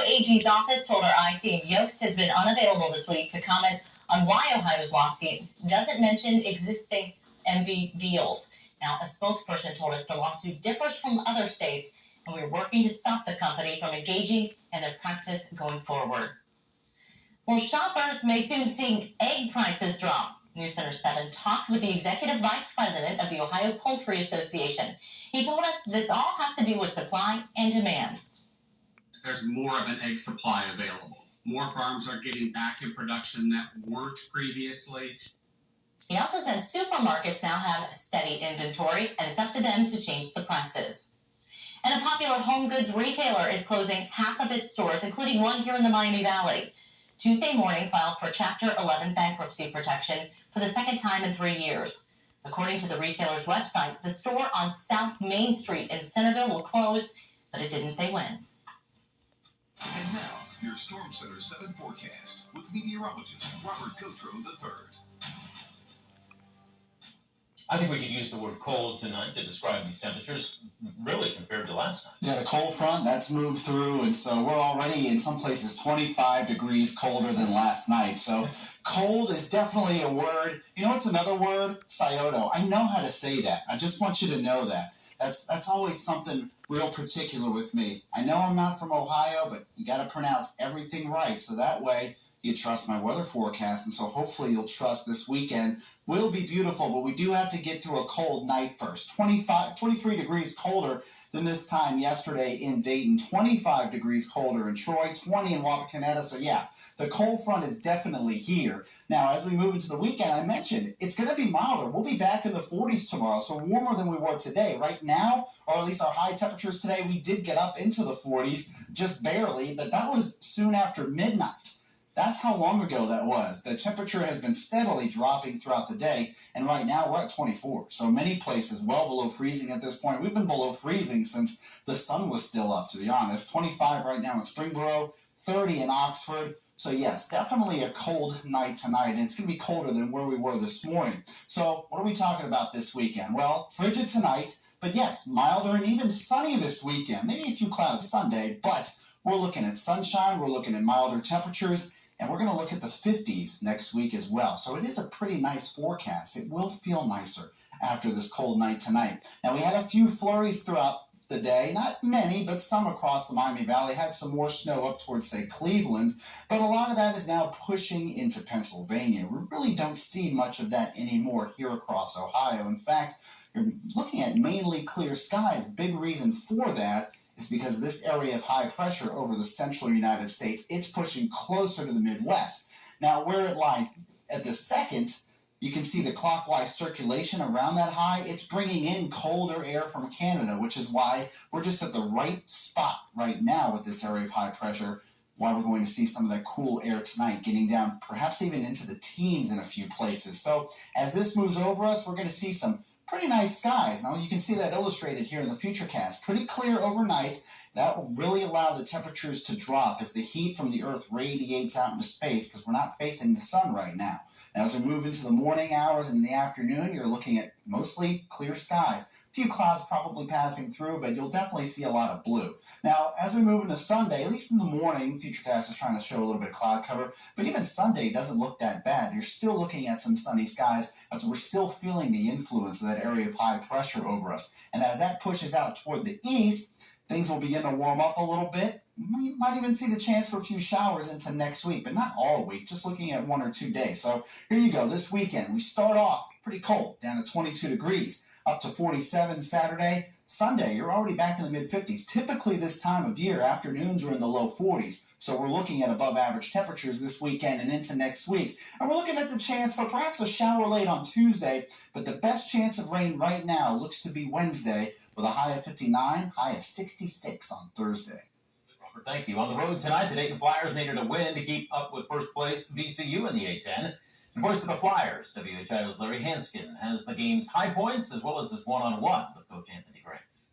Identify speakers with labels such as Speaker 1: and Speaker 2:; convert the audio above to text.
Speaker 1: AG's office told our I-Team Yost has been unavailable this week to comment on why Ohio's lawsuit doesn't mention existing MV deals. Now, a spokesperson told us the lawsuit differs from other states, and we're working to stop the company from engaging in their practice going forward. Well, shoppers may soon see egg prices drop. News Center 7 talked with the executive vice president of the Ohio Poultry Association. He told us this all has to do with supply and demand.
Speaker 2: There's more of an egg supply available. More farms are getting back in production that weren't previously.
Speaker 1: He also said supermarkets now have steady inventory, and it's up to them to change the prices. And a popular home goods retailer is closing half of its stores, including one here in the Miami Valley. Tuesday morning filed for Chapter 11 bankruptcy protection for the second time in 3 years. According to the retailer's website, the store on South Main Street in Centerville will close, but it didn't say when.
Speaker 3: And now, your Storm Center 7 forecast with meteorologist Gauthreaux III.
Speaker 4: I think we could use the word cold tonight to describe these temperatures, really, compared to last night.
Speaker 5: Yeah, the cold front, that's moved through, and so we're already in some places 25 degrees colder than last night. So cold is definitely a word. You know what's another word? Scioto. I know how to say that. I just want you to know that. That's always something real particular with me. I know I'm not from Ohio, but you got to pronounce everything right, so that way you trust my weather forecast, and so hopefully you'll trust this weekend will be beautiful, but we do have to get through a cold night first. 23 degrees colder than this time yesterday in Dayton, 25 degrees colder in Troy, 20 in Wapakoneta. So yeah, the cold front is definitely here. Now, as we move into the weekend, I mentioned it's going to be milder. We'll be back in the 40s tomorrow, so warmer than we were today. Right now, or at least our high temperatures today, we did get up into the 40s, just barely, but that was soon after midnight. That's how long ago that was. The temperature has been steadily dropping throughout the day, and right now we're at 24. So many places well below freezing at this point. We've been below freezing since the sun was still up, to be honest. 25 right now in Springboro, 30 in Oxford. So yes, definitely a cold night tonight, and it's going to be colder than where we were this morning. So what are we talking about this weekend? Well, frigid tonight, but yes, milder and even sunny this weekend. Maybe a few clouds Sunday, but we're looking at sunshine, we're looking at milder temperatures, and we're going to look at the 50s next week as well. So it is a pretty nice forecast. It will feel nicer after this cold night tonight. Now, we had a few flurries throughout the day. Not many, but some across the Miami Valley. Had some more snow up towards, say, Cleveland. But a lot of that is now pushing into Pennsylvania. We really don't see much of that anymore here across Ohio. In fact, you're looking at mainly clear skies. Big reason for that is because this area of high pressure over the central United States, it's pushing closer to the Midwest. Now, where it lies at the second, you can see the clockwise circulation around that high. It's bringing in colder air from Canada, which is why we're just at the right spot right now with this area of high pressure, why we're going to see some of that cool air tonight getting down perhaps even into the teens in a few places. So as this moves over us, we're going to see some pretty nice skies. Now, you can see that illustrated here in the Futurecast. Pretty clear overnight. That will really allow the temperatures to drop as the heat from the Earth radiates out into space because we're not facing the sun right now. Now, as we move into the morning hours and in the afternoon, you're looking at mostly clear skies. A few clouds probably passing through, but you'll definitely see a lot of blue. Now, as we move into Sunday, at least in the morning, Futurecast is trying to show a little bit of cloud cover, but even Sunday doesn't look that bad. You're still looking at some sunny skies, as we're still feeling the influence of that area of high pressure over us. And as that pushes out toward the east, things will begin to warm up a little bit. You might even see the chance for a few showers into next week, but not all week, just looking at 1 or 2 days. So here you go. This weekend, we start off pretty cold, down to 22 degrees, up to 47 Saturday. Sunday, you're already back in the mid-50s. Typically this time of year, afternoons are in the low 40s. So we're looking at above average temperatures this weekend and into next week. And we're looking at the chance for perhaps a shower late on Tuesday, but the best chance of rain right now looks to be Wednesday with a high of 59, high of 66 on Thursday.
Speaker 4: Robert, thank you. On the road tonight, the Dayton Flyers needed a win to keep up with first place VCU in the A-10. And voice of the Flyers, WHIO's Larry Hanskin, has the game's high points as well as his one-on-one with Coach Anthony Grants.